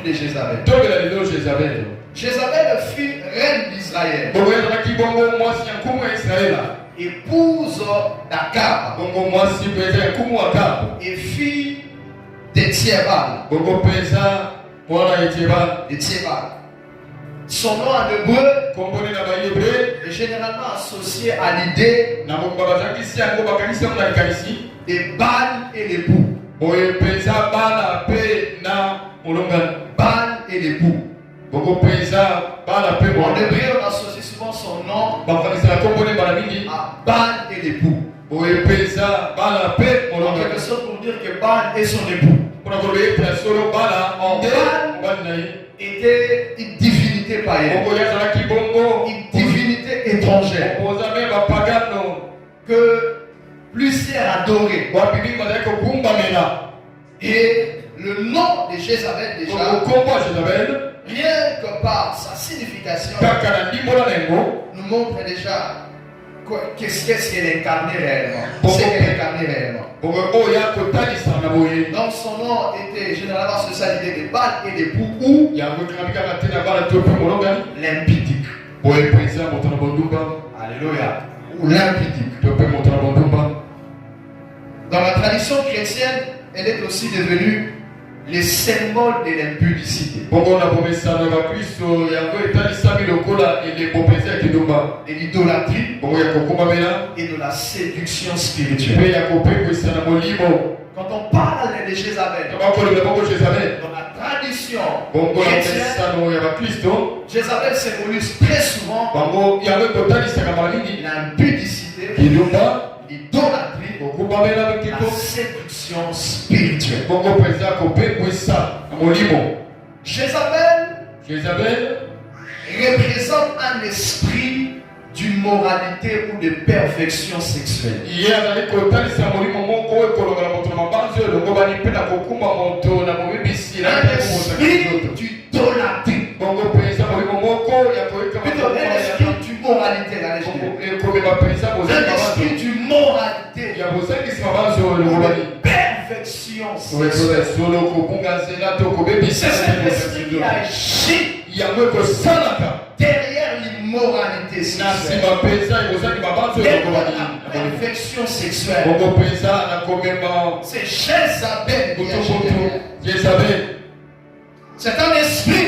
de Jézabel. Jézabel fut reine d'Israël. Épouse d'Akab. Et fille d'Étiébal. Son nom en hébreu est généralement associé à l'idée de Baal et l'époux. Baal et l'époux. En hébreu, on associe souvent son nom à Baal et l'époux. En quelque sorte pour dire que Baal est son époux. Baal était une divinité païenne, une divinité étrangère que plusieurs adoraient. Et le nom de Jézabel déjà, rien que par sa signification, nous montre déjà qu'est-ce qu'elle incarnait réellement. C'est qu'elle incarnait réellement. Donc son nom était généralement sur sa idée de Baal et d'époux ou l'impudique. Alléluia. Ou l'impudique. Dans la tradition chrétienne, elle est aussi devenue le symbole de l'impudicité, de l'idolâtrie et de la séduction spirituelle. Quand on parle de Jézabel, dans la tradition chrétienne, Jézabel symbolise très souvent l'impudicité, l'idolâtrie, la séduction spirituelle. Jézabel représente un esprit d'immoralité ou de perfection sexuelle. Un esprit d'idolâtrie. Plutôt un esprit d'immoralité. Un esprit d'immoralité. Perfection sexuelle. C'est cet esprit qui agit derrière l'immoralité sexuelle, derrière la perfection sexuelle. C'est Jézabel qui agit. C'est un esprit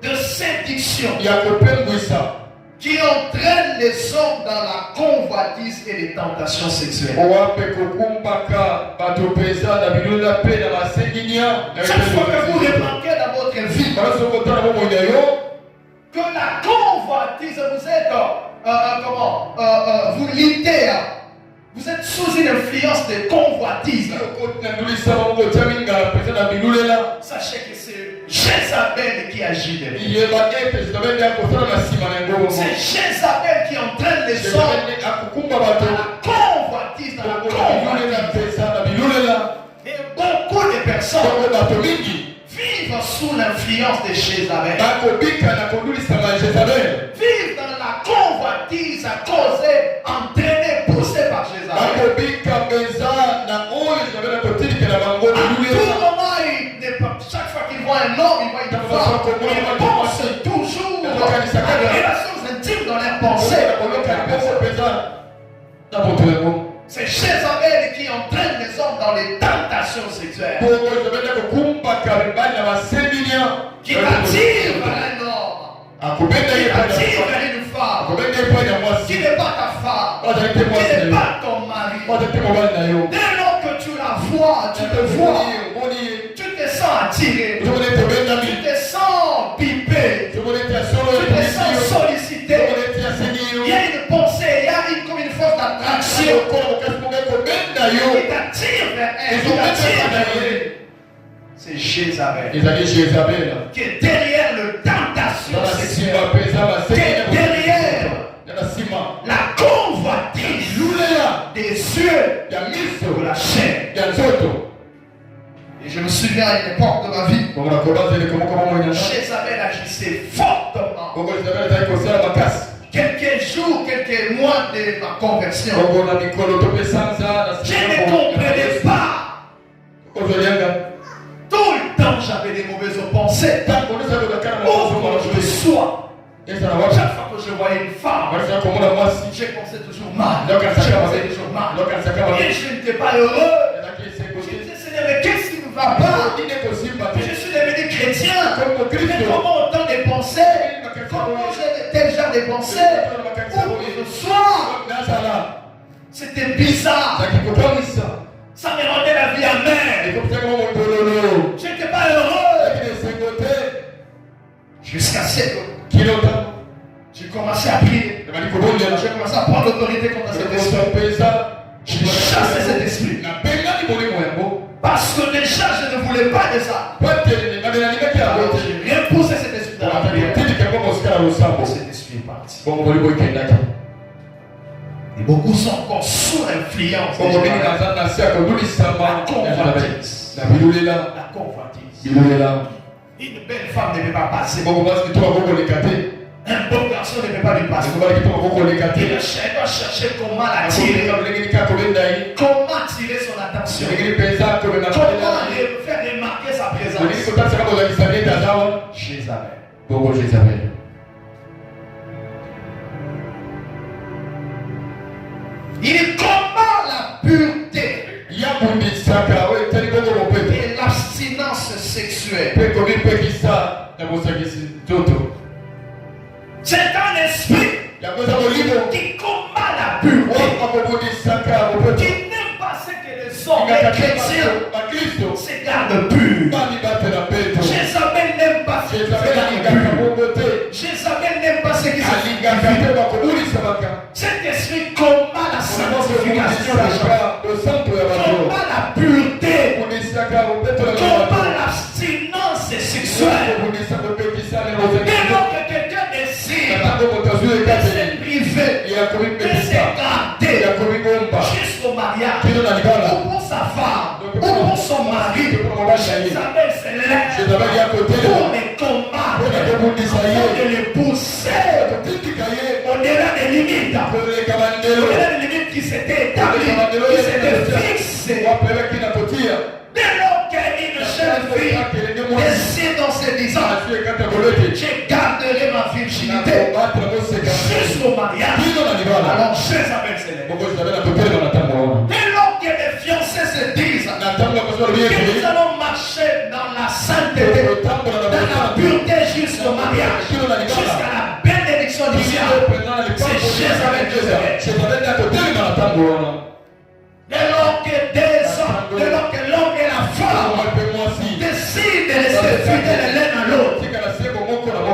de séduction qui entraîne les hommes dans la convoitise et les tentations sexuelles. Chaque fois que vous remarquez dans votre vie que la convoitise, vous êtes vous luttez, vous êtes sous une influence de convoitise. Sachez que c'est Jézabel qui agit derrière. C'est Jézabel qui entraîne les hommes dans la convoitise, dans la convoitise. Et beaucoup de personnes vivent sous l'influence de Jézabel. Vivent dans la convoitise causée, entraînée, poussée par Jézabel. Chaque fois qu'ils voient un homme, ils voient une femme, ils pensent toujours à des relations intimes dans leurs pensées. C'est Jézabel qui entraîne les hommes dans les tentations sexuelles, qui attire vers un homme, qui attire vers une femme, qui n'est pas ta femme, qui n'est pas ton mari. Dès lors que tu la vois, tu te vois, tu te sens attiré, tu te sens pipé, tu te sens sollicité. Il y a une pensée, il y a comme une force d'attraction qui t'attire vers elle, qui t'attire vers elle. C'est Jézabel qui est derrière le tentation sexuelle, qui est derrière la convoitise des yeux de la chair. Et je me souviens à une époque de ma vie, Jézabel agissait fortement. Quelques jours, quelques mois de ma conversion, je ne comprenais pas tout le temps j'avais des mauvaises pensées, où je sois, chaque fois que je voyais une femme, j'ai pensé toujours mal. Et je n'étais pas heureux. Je disais, Seigneur, mais qu'est-ce qui ne va pas? Je suis devenu chrétien. Mais comment autant de pensées? Comment j'ai tel genre de pensées? Où je sois, c'était bizarre. Ça me rendait la vie amère. Je n'étais pas heureux. Jusqu'à ce que j'ai commencé à prier. J'ai commencé à prendre l'autorité contre cet esprit. J'ai chassé cet esprit. Parce que déjà je ne voulais pas de ça. J'ai rien poussé cet esprit dans la prière. Cet esprit est parti. Et beaucoup sont encore sous l'influence. La convoitise. Une belle femme ne peut pas passer. Un bon garçon ne peut pas lui passer. Il doit chercher comment l'attirer. Comment attirer son attention. Comment faire remarquer sa présence. Jézabel. Il combat la pureté et l'abstinence sexuelle. C'est un esprit qui combat la pureté, qui n'aime pas ce que les hommes, les chrétiens, se gardent purs. Jézabel n'aime pas ce qui se garde pur. Jézabel n'aime pas ce qui se garde. Cet esprit combat la sanctification des gens, combat la pureté, combat l'abstinence sexuelle. Et donc quelqu'un décide de se priver, de se garder jusqu'au mariage, ou pour sa femme, ou pour son mari. Jézabel se lève pour les combattre, afin de les pousser au-delà des limites, au-delà des limites qui s'étaient établies, qui s'étaient fixées. Dès lors qu'une jeune fille décide en se disant, je garderai ma virginité jusqu'au mariage, alors Jézabel se lève. Dès lors que les fiancés se disent que nous allons marcher dans la sainteté, dans la pureté jusqu'au mariage, jusqu'à la bénédiction du ciel, c'est Jézabel qui se lève. Dès lors que l'homme et la femme décident de se fidèles l'un à l'autre,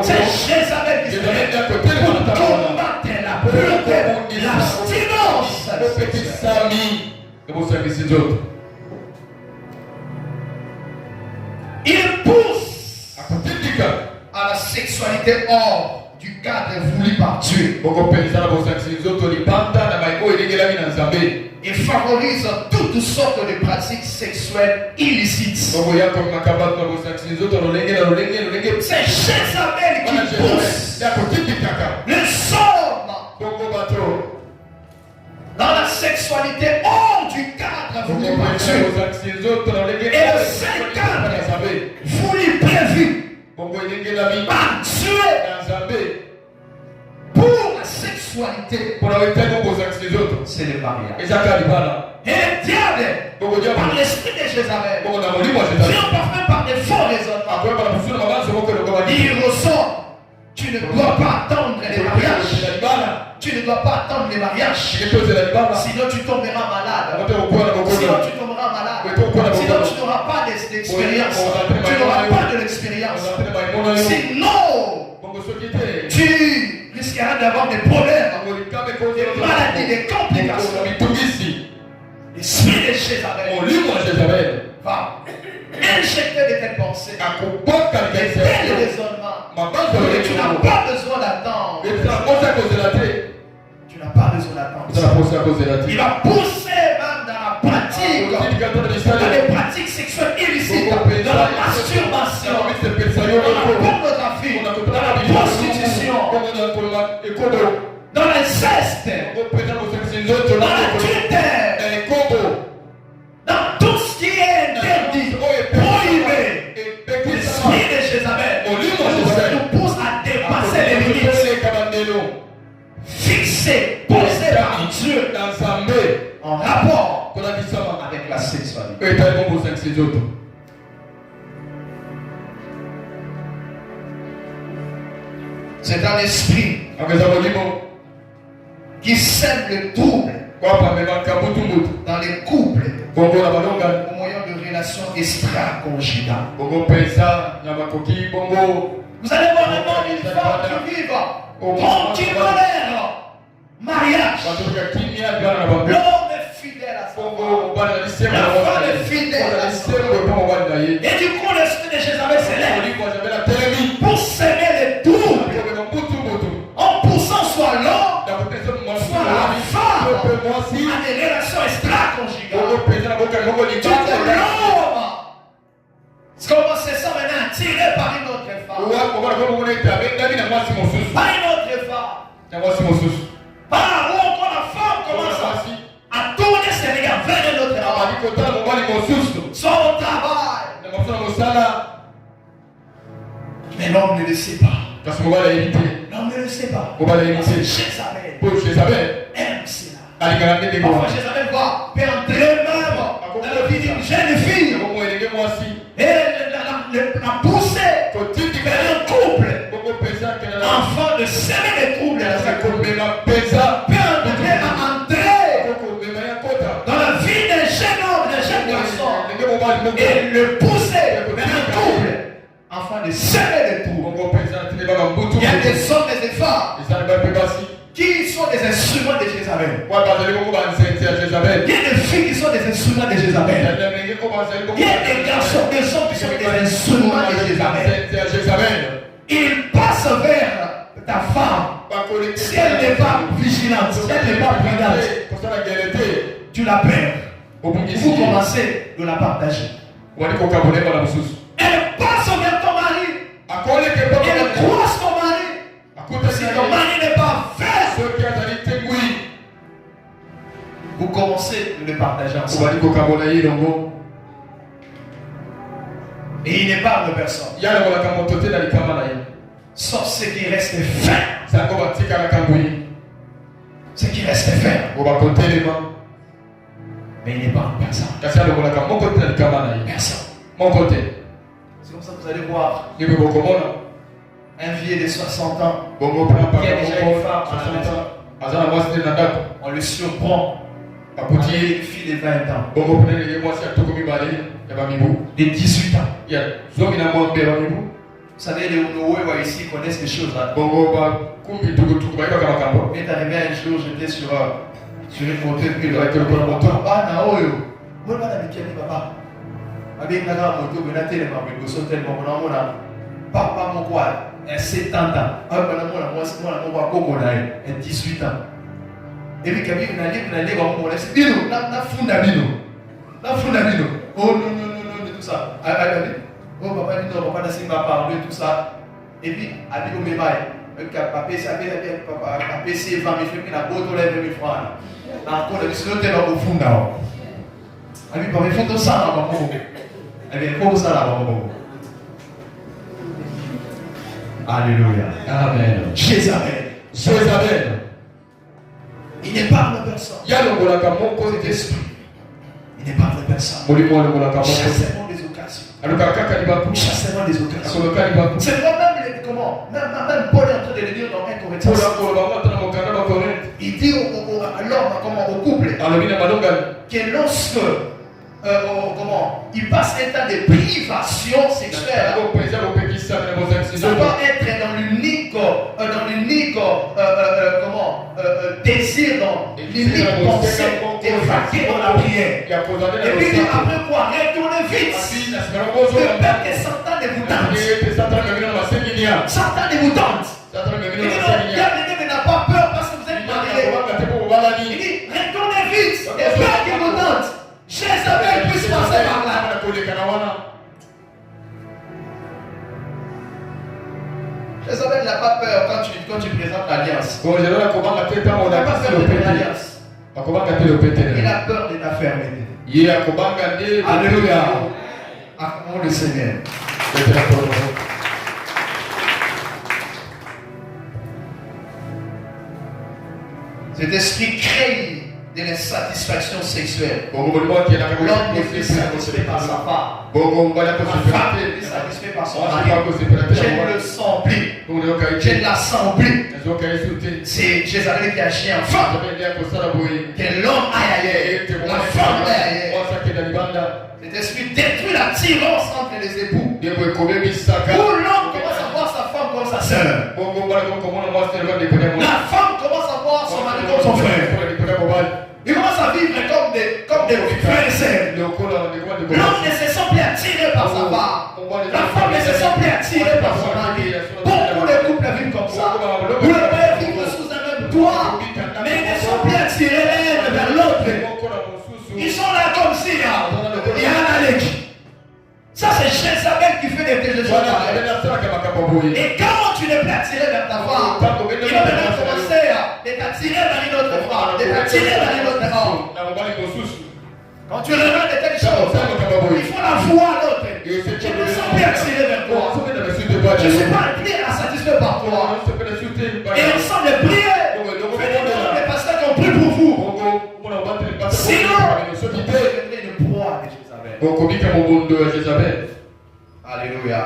c'est Jézabel qui se lève pour combattre la pureté, l'abstinence. Il pousse à la sexualité hors du cadre voulu par Dieu. Il favorise toutes sortes de pratiques sexuelles illicites. C'est Jézabel qui pousse les hommes dans la sexualité hors du cadre voulu par Dieu. Et le seul cadre voulu prévu par Dieu pour la sexualité, c'est le mariage. Et le diable, par l'esprit de Jézabel, vient parfois par des faux raisonnements. Il ressort. Tu ne dois pas attendre les mariages. Tu ne dois pas attendre les mariages. Sinon tu tomberas malade. Sinon tu tomberas malade. Sinon tu n'auras pas d'expérience. Tu n'auras pas de l'expérience. Sinon tu risqueras d'avoir des problèmes, des maladies, des complications. L'esprit de Jézabel va injecter de telles pensées, de tels raisonnements, que tu n'as pas besoin d'attendre. Tu n'as pas besoin d'attendre. Il va pousser même dans la pratique, dans les pratiques sexuelles illicites, dans la masturbation, dans la pornographie, dans la prostitution, dans l'inceste, dans l'adultère, dans tout ce qui est interdit, prohibé. C'est un esprit qui sème le trouble dans les couples au moyen de relations extra-conjugales. Vous allez voir un homme et une femme qui vivent tranquillement leur mariage. L'homme est fidèle à sa femme. La femme est fidèle à sa femme. Et du coup, l'esprit de Jézabel s'élève pour s'aimer les troubles. En poussant soit l'homme, soit la femme à des relations extra-conjugales. L'homme commence ça maintenant, tiré par une autre femme. Par une autre femme. Par où encore la femme commence à tourner ses regards vers une autre femme. Son travail. Mais l'homme ne le sait pas. L'homme ne le sait pas. Jézabel aime cela. Parfois Jézabel va pénétrer même dans la vie d'une jeune fille. Et la pousser vers un couple. Afin de s'aimer les troubles. Dans la vie d'un jeune homme, d'un jeune garçon. Et le pousser vers un couple. Afin de s'aimer les troubles. Il y a des hommes et des femmes qui sont des instruments de Jézabel. Il y a des filles qui sont des instruments de Jézabel. Il y a des garçons, des hommes qui sont des instruments de Jézabel. Ils passent vers ta femme. Si elle n'est pas vigilante, si elle n'est pas prudente, tu la perds. Vous commencez de la partager. Elle passe vers ton mari. Elle croise ton mari. Si ton mari n'est pas fait, vous commencez de le partager ensemble. Et il n'épargne personne. Sauf ce qui reste fin. Ce qui reste fin. Mais il n'épargne personne. Personne. C'est comme ça que vous allez voir un vieux de 60 ans qui a déjà une femme à la maison. On le surprend. Une fille de 20 ans. De 18 ans. Vous savez, les Onoé ici connaissent des choses là. Il est arrivé un jour, j'étais sur une moto et puis papa mon quoi, 70 ans. Moi 18 ans. Et puis quand il a dit, oh non, tout ça. Oh papa dit non, papa n'a pas parlé, tout ça. Et puis, a dit au mébaï, papa c'est 20 000 francs, mais la boîte lève 20 000 francs. Encore, il se notait dans le fond là. Et puis, papa, il faut tout ça là-bas. Eh bien, il faut ça là-bas. Alléluia. Amen. Jézabel. Il n'épargne personne. Cet esprit. Il n'épargne personne. Chassez-moi des occasions. Chassez-moi des occasions. C'est même comment même Paul est en train de le dire dans 1 Corinthiens. Il dit à l'homme, au couple, que lorsque il passe un temps de privation sexuelle, ça doit être dans l'unique désir, dans l'unique pensée d'évacuer dans la prière. Et puis après quoi, retournez vite. De peur que Satan ne vous tente. Satan ne vous tente. Il dit non, l'ennemi n'a pas peur parce que vous êtes mariés. Il dit retournez vite. De peur qu'il vous tente. Jézabel puisse passer par là. Jézabel n'a pas peur quand tu présentes l'alliance. Il n'a pas peur de l'alliance. Il a peur de ta fermeté. Alléluia. Acclamons le Seigneur. Cet esprit crée de l'insatisfaction sexuelle. L'homme n'est plus satisfait par sa femme. La femme n'est plus satisfaite par son mari. Je ne le sens plus. Je ne la sens plus. C'est Jézabel qui agit en femme. Que l'homme aille ailleurs. La femme aille ailleurs. Cet esprit détruit l'attirance entre les époux. Où l'homme commence à voir sa femme comme sa sœur. La femme commence à voir son mari comme son frère. Il commence à vivre comme des frères et sœurs. L'homme ne se sent plus attiré par sa femme. La femme ne se sent plus attirée par son mari. Beaucoup de couples vivent comme ça. Vous le père vivre sous un même toit, mais ils ne sont plus attirés l'un vers l'autre. Ils sont là comme si il y a un allergie. Ça c'est Jézabel qui fait des télévisions. Et quand tu n'es plus attiré vers ta femme, il va maintenant commencer à t'attirer vers une autre femme, t'attirer vers une autre femme. Quand tu regardes de telles choses, il faut la voir à l'autre. Je me sens plus attiré vers toi. Je ne suis pas satisfait par toi. Et ensemble de prier. Les pasteurs qui ont prié pour vous. Sinon, vous devenez une proie de Jézabel. Alléluia.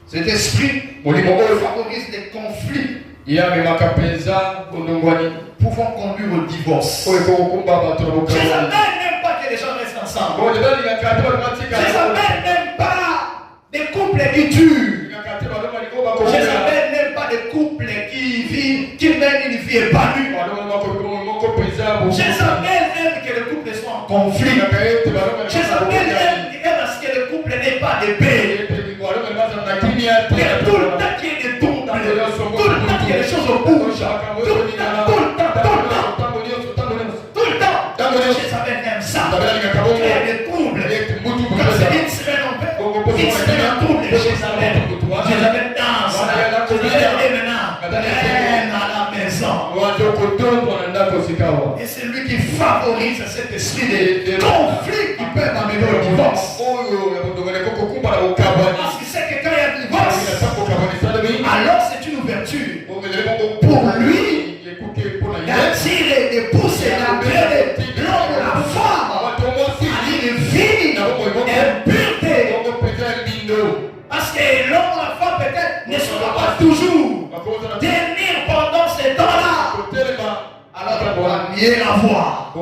Cet esprit favorise les conflits pouvant conduire au divorce. Jézabel n'aime pas que les gens restent ensemble. Jézabel n'aime pas des couples qui durent. Jézabel n'aime pas des couples qui mènent une vie épanouie. Jézabel aime que le couple soit en conflit. Jézabel aime à ce que le couple n'ait pas de paix. Tout le temps qu'il y ait des tours dans le tout le temps qu'il y ait des choses au bout. Tout le temps. Jézabel aime ça. Il y a des troubles. Quand c'est une semaine en paix, une semaine en trouble, Jézabel danse. Et maintenant, reine à la maison. Et c'est lui qui favorise cet esprit de conflit qui peut amener au divorce. Parce qu'il sait que quand il y a divorce, alors c'est une ouverture pour lui d'attirer, de pousser, d'appeler l'homme ou la femme à une vie impureté. Parce que l'homme ou la femme peut-être ne sera pas toujours tenir pendant ces temps-là. Alors on va mieux la voir.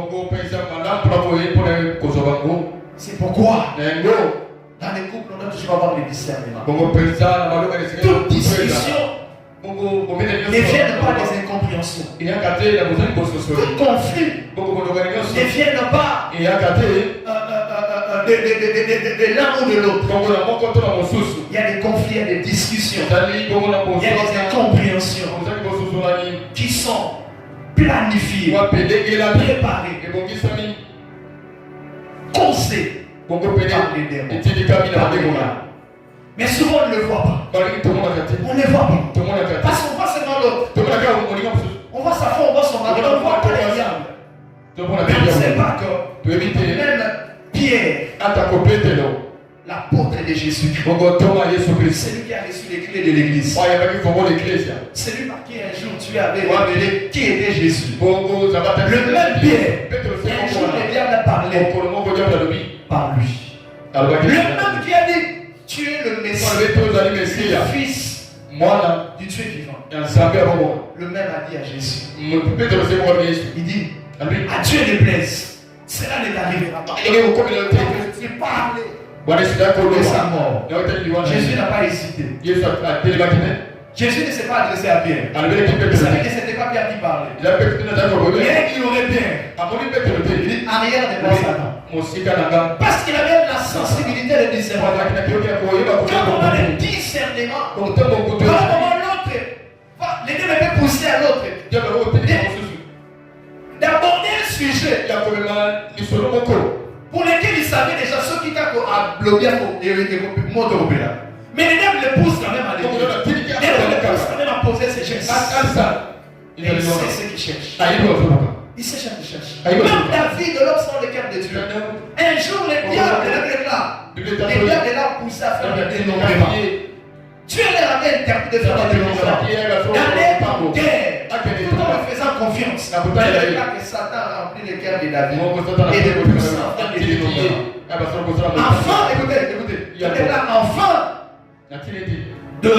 C'est pourquoi dans les couples on doit toujours avoir le discernement. Toute discussion ne vient pas des incompréhensions. Tout conflit ne vient pas de l'un ou de l'autre. Il y a des conflits, il y a des discussions, il y a des incompréhensions qui sont planifiées, préparées, causées par les démons. Mais souvent on ne le voit pas. On ne le voit pas. Parce qu'on voit seulement l'autre. On voit sa femme, on voit son mari, on voit pas les diables. Mais on ne sait pas que même Pierre, l'apôtre de Jésus, c'est lui qui a reçu les clés de l'église. C'est lui par qui un jour tu avais révélé qui était Jésus. Le même Pierre, un jour le diable a parlé par lui. Le même qui a dit tu es le Messie, le fils du Dieu vivant. Le même a dit à Jésus. Il dit à Dieu ne plaise. Cela ne t'arrivera pas. Tu parles de sa mort. Jésus n'a pas hésité. Jésus ne s'est pas adressé à Pierre. Vous savez que ce n'était pas Pierre qui parlait. Pierre qui aurait bien. Il dit arrière devant Satan. Parce qu'il avait la sensibilité de discernement. Quand on a le discernement, quand l'autre, les deux peuvent pousser à l'autre. D'aborder un sujet pour lequel il savait déjà ce qui t'a bloqué mais les diables le poussent quand même à l'église. Les diables le poussent quand même à poser ses gestes. Et il sait ce qu'il cherche. Il sait ce qu'il cherche. Même David, de l'homme sans le cœur de Dieu. Un jour, le diable est là. Le diable est là poussé à faire des dénombrements. Dieu leur avait interprété de faire des dénombrements. D'aller en guerre. Tout en faisant confiance. confiance. C'est là que Satan remplit le cœur de David. Et de plus en de l'étudier. Enfin, écoutez. Il est là, enfin, de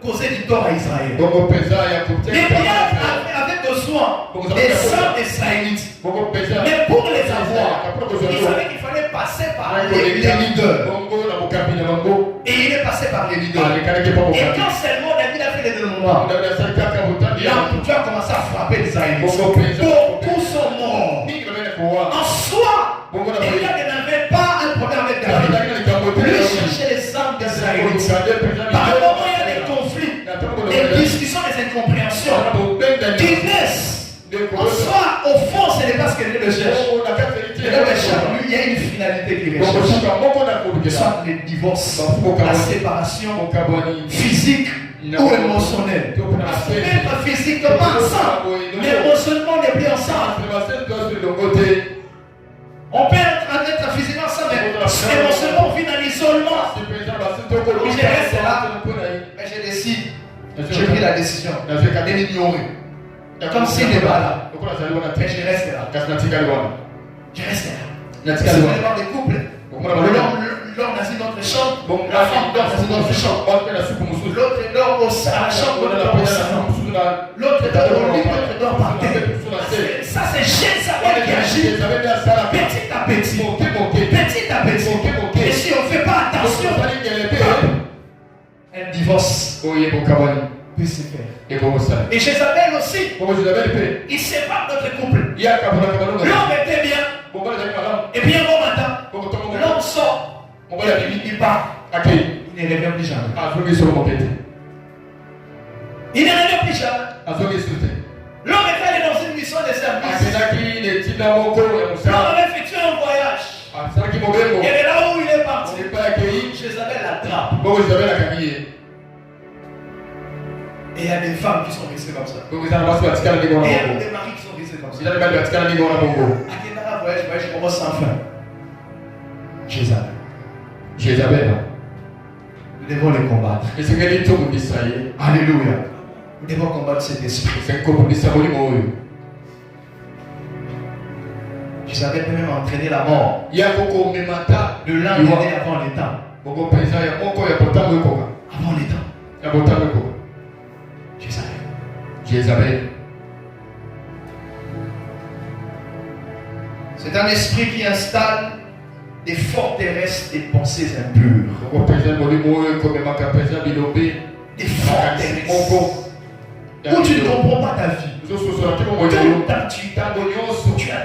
causer du tort à Israël. Les biens avaient besoin des sangs israélites. Mais pour les avoir, il savait qu'il fallait passer par les leaders. Et il est passé par les leaders. Et quand seulement David a fait les dénombrements, tu as commencé à frapper les Israélites. Beaucoup sont morts. En soi, il n'avait pas un problème avec David. Lui cherchait les âmes des Israélites. Par le moment, il y a des conflits, des discussions, des incompréhensions qui naissent. En soi, au fond, ce n'est pas ce que Dieu recherche. Lui, il y a une finalité qui recherche. Soit le divorce, la séparation physique ou émotionnelle. Même physiquement ensemble, mais émotionnellement, on n'est plus ensemble. On peut être physiquement ensemble, mais émotionnellement, on vit dans l'isolement. Je reste là, mais je décide. J'ai pris la décision de l'ignorer. Comme s'il n'est pas là. Mais je reste là. Je reste là. C'est vraiment des couples. L'homme a dit notre chambre, la femme dort dans notre chambre. L'autre dort au chambre, l'autre dort au salon. L'autre dort au lit, l'autre dort par terre. Ça, c'est Jézabel qui agit petit à petit. Petit à petit. Et si on ne fait pas attention, un divorce peut se faire. Et Jézabel aussi, il sépare notre couple. L'homme était bien. Et bien bon matin, l'homme sort. Il part. Il ne revient plus jamais. Il ne revient plus jamais. L'homme est allé dans une mission de service. L'homme avait effectué un voyage. Et de là où il est parti, Jézabel l'attrape. Et il y a des femmes qui sont restées comme ça. Et il y a des maris qui sont restés comme ça. À voyage commence sans fin. Jézabel. Nous devons les combattre. Alléluia. Nous devons combattre cet esprit. Jézabel peut même entraîner la mort. Le lendemain avant les temps. Avant les temps. Jézabel. C'est un esprit qui installe des forteresses des pensées impures. Des forteresses. Où tu ne comprends pas ta vie.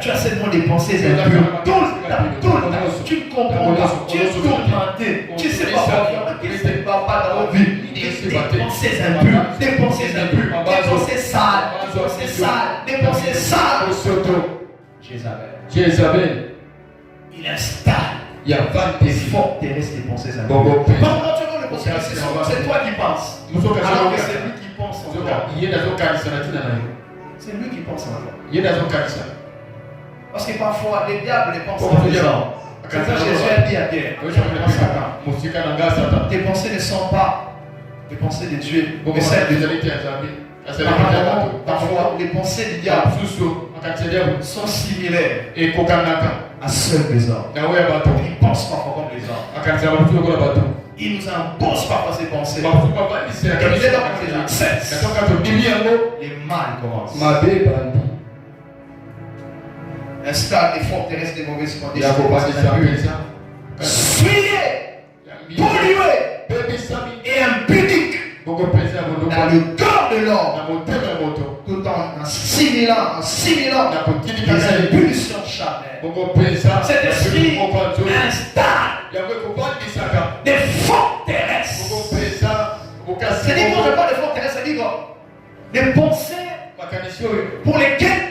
Tu as seulement des pensées impures. Tout le temps. Tu ne comprends pas. Tu es tourmenté. Tu ne sais pas pourquoi. Tu ne sais pas dans la vie. Des pensées impures. Des pensées impures. Des pensées sales. Des pensées sales. Jézabel. Il installe. Il y a des forteresses des pensées impures. Comment tu veux le penser? C'est toi qui penses. Alors que c'est lui qui pense en toi. C'est lui qui pense en toi. Parce que parfois, les diables pensent en les gens. C'est ça que Jésus a dit à Pierre. Tes pensées ne sont pas les pensées de Dieu, mais celles de Dieu. Parfois, les pensées du diable sont similaires à celles des hommes. Ils pensent parfois comme les hommes. Il nous impose parfois ces pensées. Et dès lors qu'on les accepte, les mal commencent. Installe des forteresses des mauvaises conditions. Souillé, pollué et impudique dans le corps de l'homme, tout en assimilant les impulsions charnelles. Cet esprit installe des forteresses. C'est-à-dire quand je parle de forteresses, c'est-à-dire des pensées pour lesquelles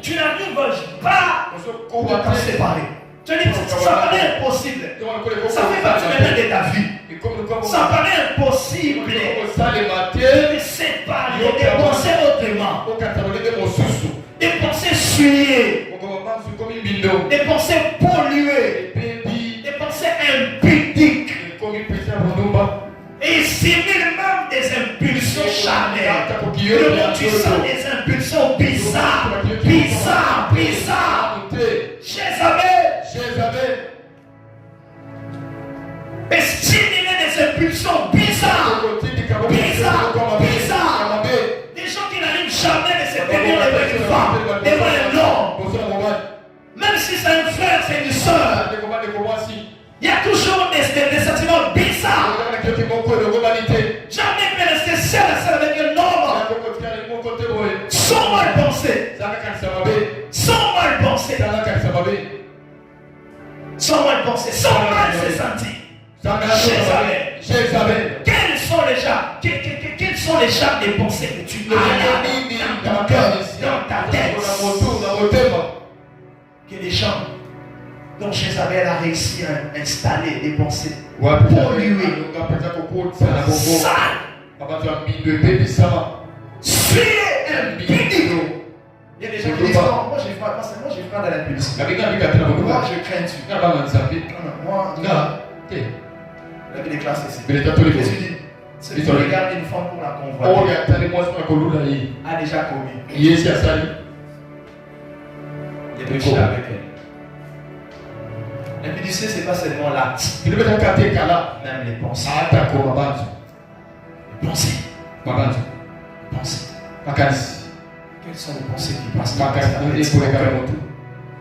tu n'arrives pas à t'en séparer. Tu dis que ça paraît impossible. Ça fait partie maintenant de ta vie. Ça paraît impossible de te séparer, de penser autrement. De penser souillées, de penser polluées, de penser impudiques. Et il simule même des impulsions charnelles. Le monde, tu sens des impulsions impulsions bizarres. Jézabel est stimulé des impulsions bizarres. Des gens qui n'arrivent jamais à se tenir devant une femme, devant un homme. Même si c'est un frère, c'est une soeur. Il y a toujours des sentiments bizarres. Jamais peut rester seul avec un homme. Sans mal penser. Sans mal se sentir. Jézabel. Quels sont les genres de pensées que tu as dans ton cœur, dans ta tête? Que les gens dont Jézabel a réussi à installer des pensées polluées, sales, suer, impudiques. Il y a des gens qui disent non, moi j'ai pas de l'impulsion. Moi je crains Dieu. Moi, il y avait des classes ici. Celui qui regarde une femme pour la convoiter a déjà commis. Il est péché avec elle. L'impudicité, ce n'est pas seulement l'acte, même les pensées. Quelles sont les pensées qui passent dans ta tête?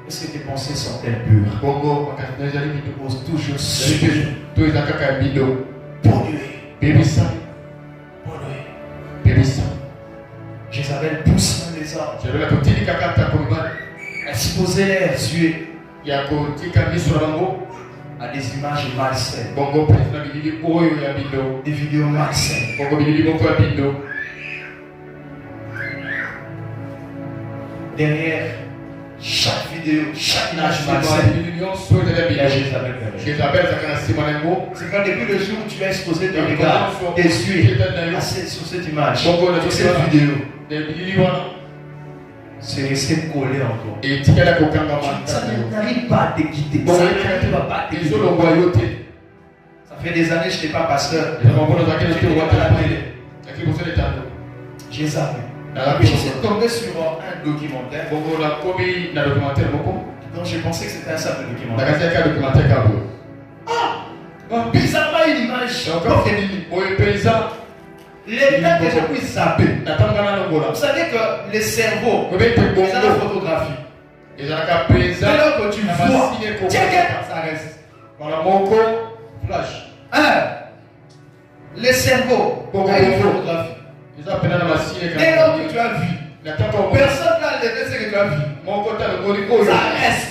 Est-ce que tes pensées sont-elles pures? Tu poses toujours sur polluer. Jézabel pousse même les hommes à exposer leurs yeux à des images malsaines, des vidéos malsaines. Derrière chaque vidéo, chaque image malsaine, il y a Jézabel. C'est quand depuis le jour où tu as exposé tes regards, tes yeux sur cette image, sur cette vidéo, c'est resté collé encore. Ça n'arrive pas à te quitter. Ça fait des années que je n'étais pas pasteur. Jézabel. Je suis tombé sur un documentaire. Donc je pensais que c'était un simple documentaire. Bizarrement une image. L'état que je puisse zapper. Vous savez que le cerveau, c'est la photographie. Dès lors que tu vois, ça reste. Le cerveau a une photographie. Dès lors que tu as vu, personne n'a levé ce que tu as vu. Ça reste.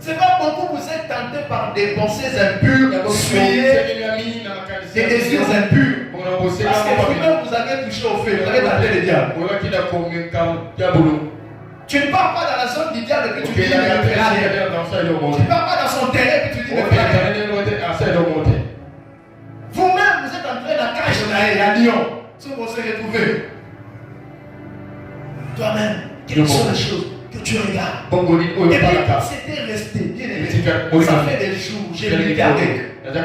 C'est pas beaucoup vous êtes tentés par des pensées impures, des désirs impurs. Parce que vous-même vous avez touché au feu, vous avez tenté le diable. Tu ne pars pas dans la zone du diable que tu dis de faire. Tu ne pars pas dans son terrain que tu dis de faire. Vous-même vous êtes entré dans la cage à Lyon. Si vous se retrouvez. Toi-même, quelles sont les choses que tu regardes? Et puis c'était resté. Ça fait des jours, j'ai lutté avec. Non, le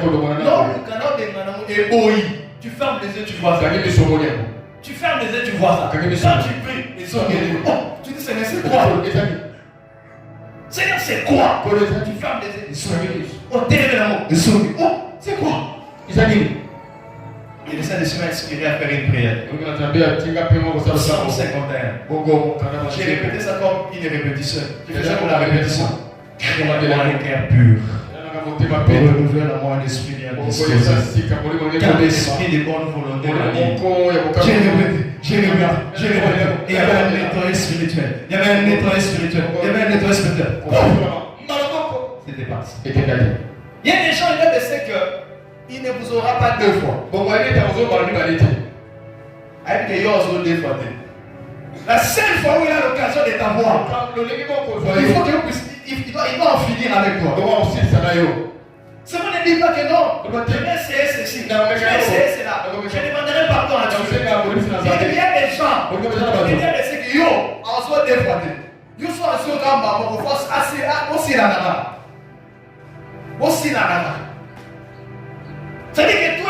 canal de Manamou est boyi. Tu fermes les yeux, tu vois ça. Tu fermes les yeux, tu vois ça. Quand tu pries, ils sont guéris. Oh, tu dis, Seigneur, c'est quoi? Seigneur, c'est quoi? Tu fermes les yeux, ils sont guéris. Oh, téléphone l'amour, ils sont guéris. Oh, c'est quoi? Il essaie de se m'inspirer à faire une prière. 151. J'ai répété ça comme une répétition. Tu fais ça pour la répétition. Crée-moi un cœur pur. Renouvelle à moi un esprit bien disposé. Qu'un esprit de bonne volonté. J'ai répété. Il y avait un nettoyage spirituel. C'était parti. Il y a des gens, ils doivent essayer que il ne vous aura pas deux fois. La seule fois où il a l'occasion de t'avoir, il faut que vous puissiez. Il doit en finir avec toi. C'est moi ne dis pas que non. Je vais essayer ceci. Je vais essayer cela. Je demanderai pardon à Dieu. Il y a des gens qui viennent essayer que yo, en soi deux fois. Yo soit sur Gamba, pour vous faire assez aussi la nana. Aussi la nana. C'est-à-dire que